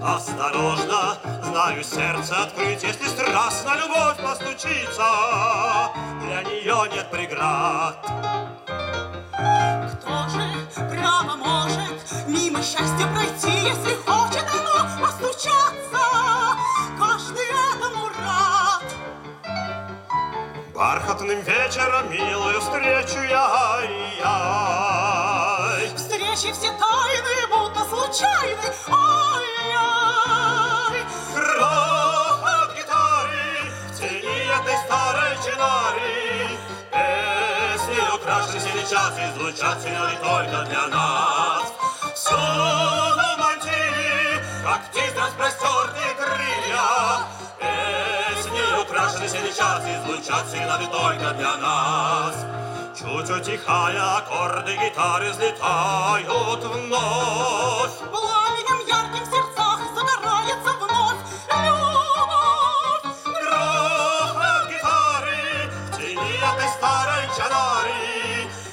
осторожно, знаю, сердце открыть, если страстно любовь постучится, для нее нет преград. Кто же право может мимо счастья пройти, если хочет оно постучаться? Каждый этому рад. Бархатным вечером милую встречу я, встречи все тайны, будто случайны. Ой-ой. Грохот гитары в тени этой старой чинары, песни украшены сейчас и звучат сегодня только для нас. Всюду мантили, как птиц распростертые крылья, песни украшены сейчас и звучат сигналы только для нас. Чуть утихая, аккорды гитары взлетают вновь. Пламенем ярким в сердцах загорается вновь любовь. Грохот гитары в тени этой старой чанары,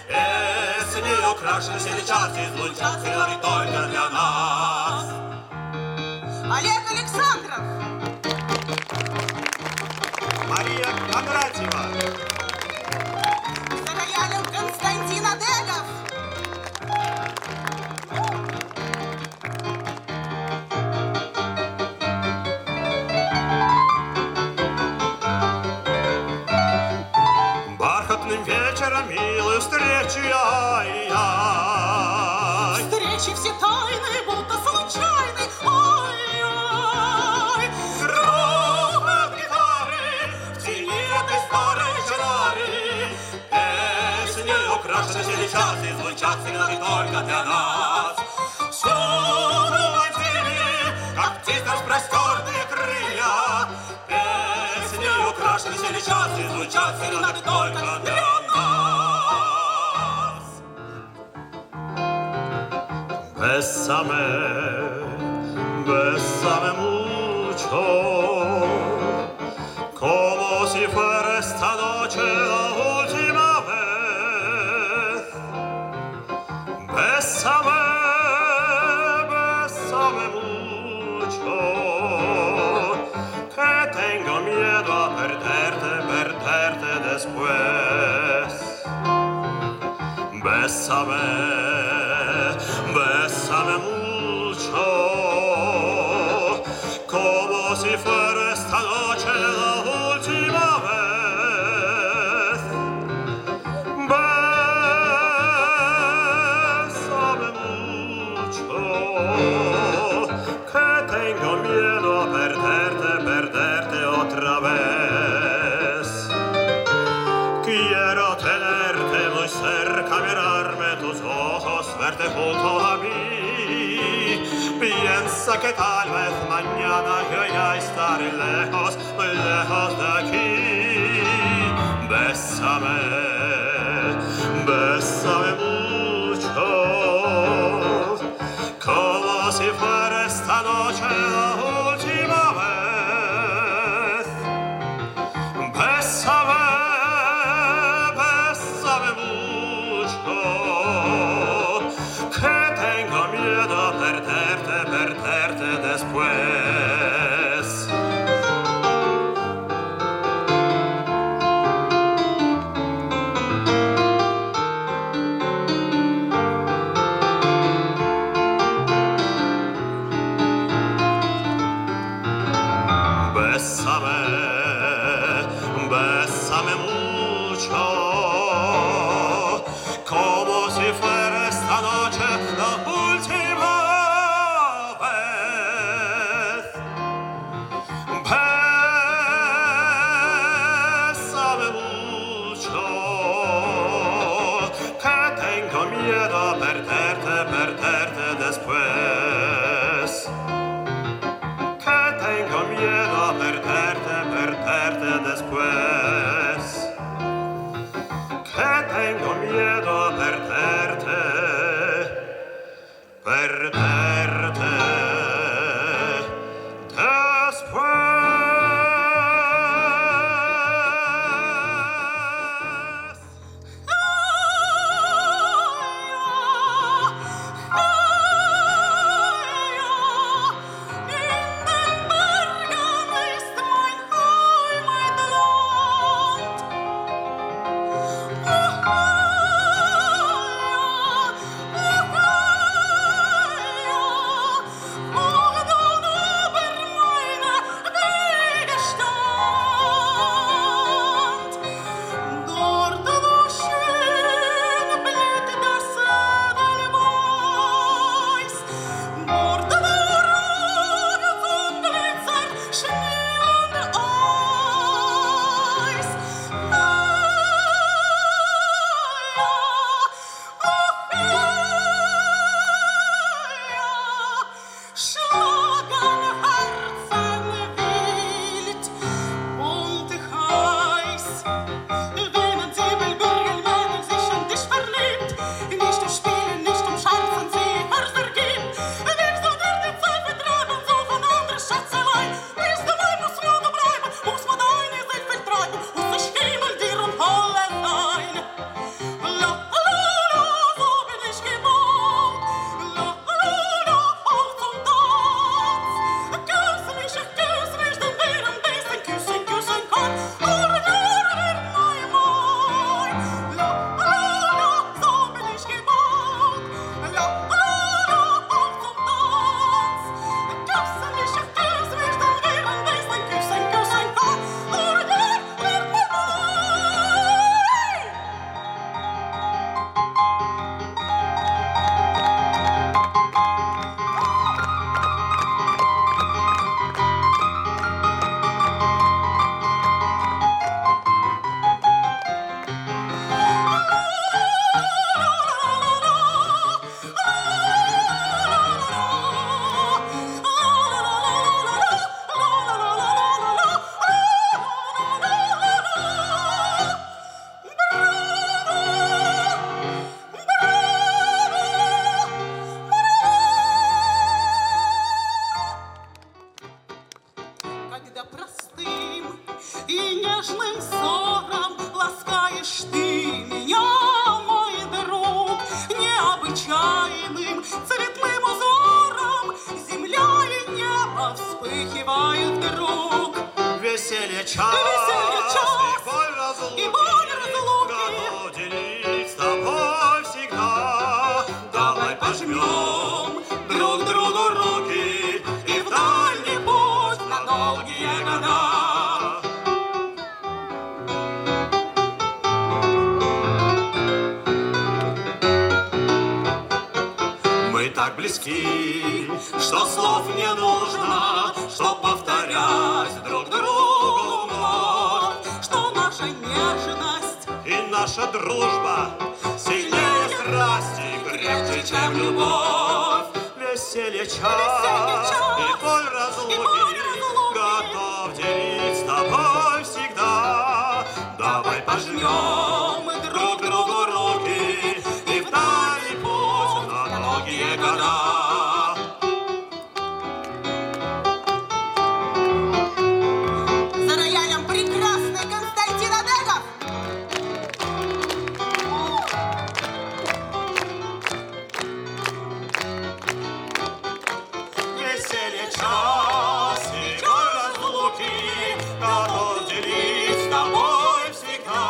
песни украшены сейчас и звучат сигналы только для нас. Олег Александров. Мария Кондратьева. За роялем Константин Адегов. Бархатным вечером милую встречу я. Встречи все тайны, будто случайны. Ой-ой. Грохот гитары в тени этой старой чанары, песни украшены сейчас и звучат сигналы только для нас. Всюду летели, как птиц распростертые крылья, песни украшены сейчас и звучат сигналы только для нас. Bésame mucho, como si fuera esta noche la última vez. Bésame, bésame mucho, que tengo miedo a perderte después. Bésame, bésame mucho, como si fuera esta noche la última vez. Bésame mucho, que tengo miedo a perderte otra vez. Quiero tenerte muy cerca, mirarme tus ojos, verte junto a mí. Piensa que tal vez mañana yo ya estaré lejos, muy lejos de aquí. Bésame, bésame mucho, como si fuera esta noche la última vez. Bésame, bésame mucho, que tengo miedo a perderte después. Bésame, bésame mucho, como si fuera esta noche la última vez. Bésame mucho, que tengo miedo a perderte después. Que tengo miedo a perderte después. Que tengo miedo a perderte después. Веселье час, час, и боль разлуки, готов делить с тобой всегда. Давай пожмем друг другу руки и в дальний путь на долгие года. Мы так близки, что слов не нужно, чтоб повторять друг другу вновь, что наша нежность и наша дружба сильнее страсти, крепче, чем любовь. Веселье час, и боль разлуки, готов делить с тобой всегда. Давай пожмем друг другу руки и в дальний путь на долгие года. за роялем прекрасный Константин Адегов. Веселье час и боль разлуки, готов делить с тобой всегда.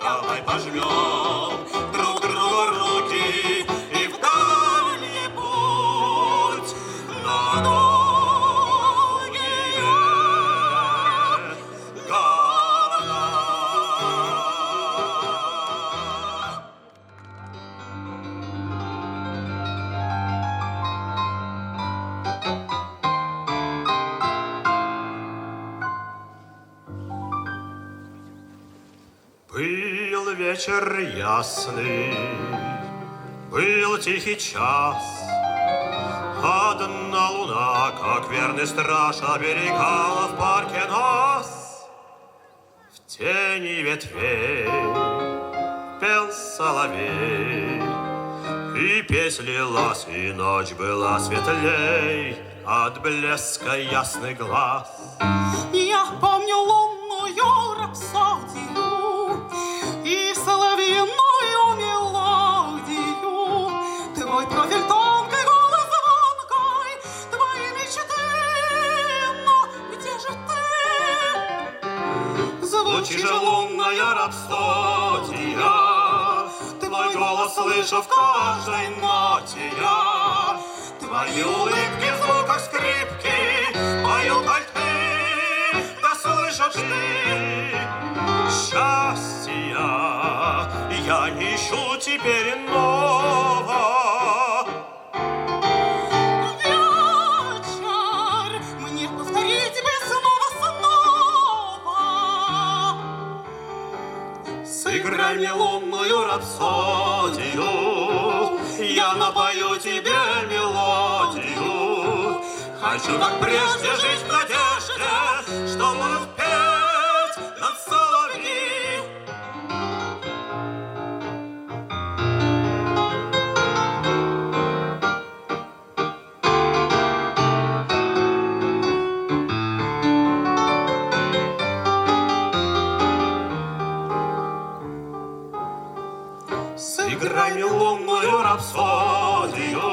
Давай пожмем друг другу руки и в дальний путь на долгие года. Был вечер ясный, был тихий час. Одна луна, как верный страж, оберегала в парке нас. В тени ветвей пел соловей, и песнь лилась, и ночь была светлей от блеска ясных глаз. Я помню лунную рапсодию и соловьиную мелодию. Твой профиль тонкий, голос звонкой, твои мечты, но где же ты? Звучит же лунная рапсодия, твой голос слышу в каждой ноте я. Твои улыбки в звуках скрипки поют альты, да слышишь ты счастья. Я не ищу теперь иного. Вечер мне повторить бы снова. Сыграй мне лунную рапсодию, я напою тебе мелодию. Хочу, как прежде, жить в надежде, что будут петь над соловьи. Сыграй мне лунную рапсодию,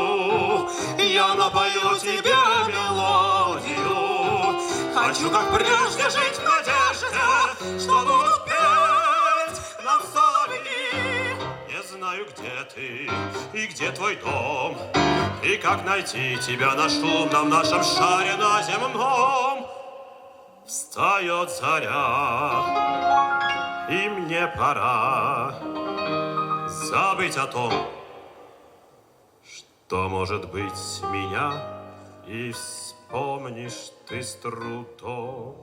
я напою тебе мелодию. Хочу, как прежде, жить в надежде, что будут петь нам соловьи. Не знаю, где ты и где твой дом, и как найти тебя на шумном нашем шаре на земном. Встает заря, и мне пора забыть о том, что может быть меня, и вспомнишь ты с трудом.